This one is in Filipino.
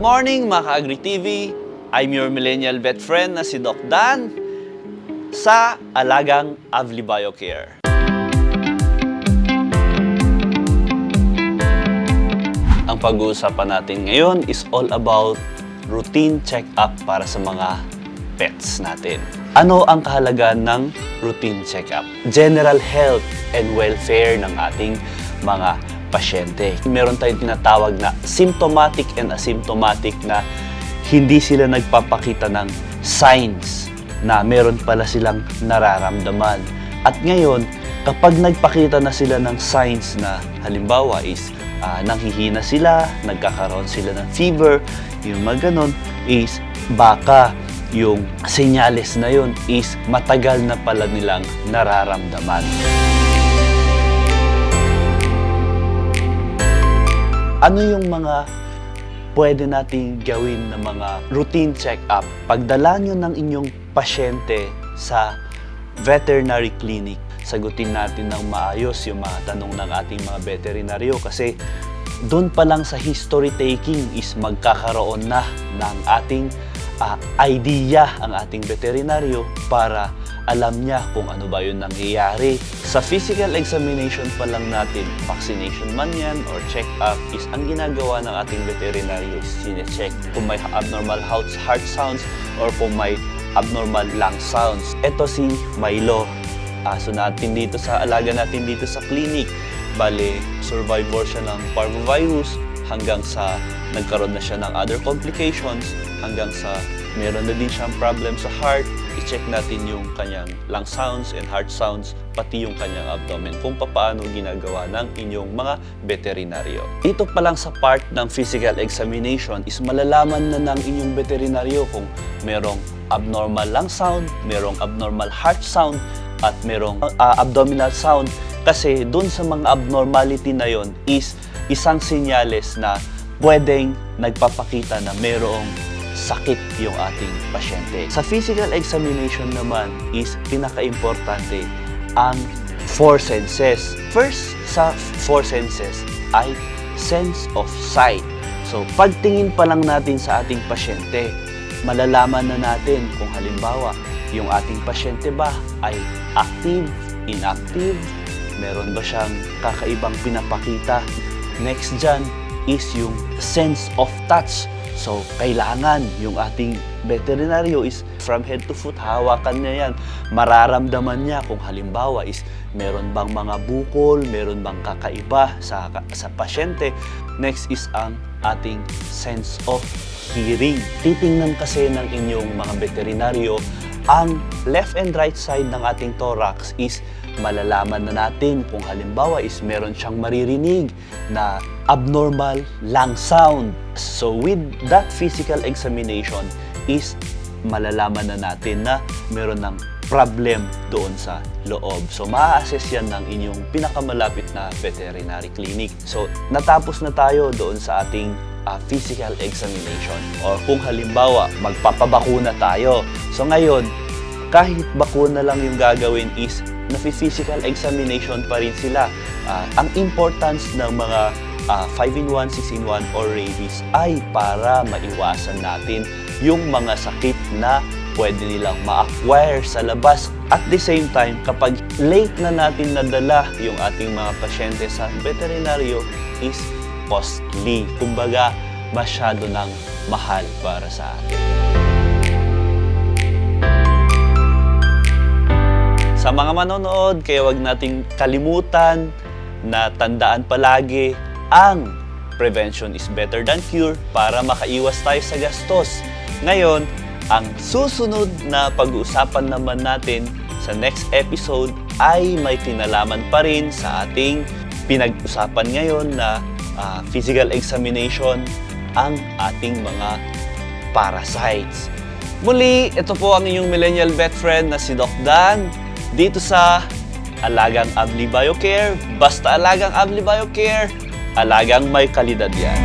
morning mga ka-Agri TV! I'm your millennial vet friend na si Doc Dan sa Alagang Avli Biocare. Ang pag-uusapan natin ngayon is all about routine check-up para sa mga pets natin. Ano ang kahalagaan ng routine check-up? General health and welfare ng ating mga pasyente. Meron tayong tinatawag na symptomatic and asymptomatic na hindi sila nagpapakita ng signs na meron pala silang nararamdaman. At ngayon, kapag nagpakita na sila ng signs na halimbawa is nanghihina sila, nagkakaroon sila ng fever, yung mga ganon is baka yung senyales na yun is matagal na pala nilang nararamdaman. Ano yung mga pwede nating gawin na mga routine check-up? Pagdala nyo ng inyong pasyente sa veterinary clinic, sagutin natin ng maayos yung mga tanong ng ating mga veterinaryo kasi doon pa lang sa history taking is magkakaroon na ng ating idea ang ating veterinaryo para alam niya kung ano ba yung nangyayari. Sa physical examination pa lang natin, vaccination man yan or check-up is ang ginagawa ng ating veterinaryo is sine-check kung may abnormal heart sounds or kung may abnormal lung sounds. Ito si Milo, aso natin dito sa alaga natin dito sa clinic. Bale, survivor siya ng parvovirus hanggang sa nagkaroon na siya ng other complications hanggang sa meron na din siyang problem sa heart. I-check natin yung kanyang lung sounds and heart sounds, pati yung kanyang abdomen, kung paano ginagawa ng inyong mga veterinaryo. Dito pa lang sa part ng physical examination is malalaman na ng inyong veterinaryo kung merong abnormal lung sound, merong abnormal heart sound, at merong abdominal sound. Kasi dun sa mga abnormality na yon is isang senyales na pwedeng nagpapakita na merong sakit yung ating pasyente. Sa physical examination naman is pinaka-importante ang four senses. First sa four senses ay sense of sight. So pagtingin pa lang natin sa ating pasyente, malalaman na natin kung halimbawa yung ating pasyente ba ay active, inactive, meron ba siyang kakaibang pinapakita. Next dyan is yung sense of touch. So, kailangan yung ating veterinaryo is from head to foot, hawakan niya yan. Mararamdaman niya kung halimbawa is meron bang mga bukol, meron bang kakaiba sa pasyente. Next is ang ating sense of hearing. Titingnan kasi ng inyong mga veterinaryo ang left and right side ng ating thorax is malalaman na natin kung halimbawa is meron siyang maririnig na abnormal lung sound. So with that physical examination is malalaman na natin na meron ng problem doon sa loob. So ma-assess yan ng inyong pinakamalapit na veterinary clinic. So natapos na tayo doon sa ating physical examination. Or kung halimbawa magpapabakuna tayo. So ngayon, kahit bakuna lang yung gagawin is na-physical examination pa rin sila. Ang importance ng mga 5-in-1, 6-in-1 or rabies ay para maiwasan natin yung mga sakit na pwede nilang ma-acquire sa labas. At the same time, kapag late na natin nadala yung ating mga pasyente sa veterinaryo is costly. Kumbaga, masyado ng mahal para sa atin. Sa mga manonood, kaya wag nating kalimutan na tandaan palagi ang prevention is better than cure para makaiwas tayo sa gastos. Ngayon, ang susunod na pag-uusapan naman natin sa next episode ay may kinalaman pa rin sa ating pinag-usapan ngayon na physical examination ang ating mga parasites. Muli, ito po ang inyong millennial vet friend na si Doc Dan dito sa Alagang Avli Biocare. Basta Alagang Avli Biocare, alagang may kalidad yan.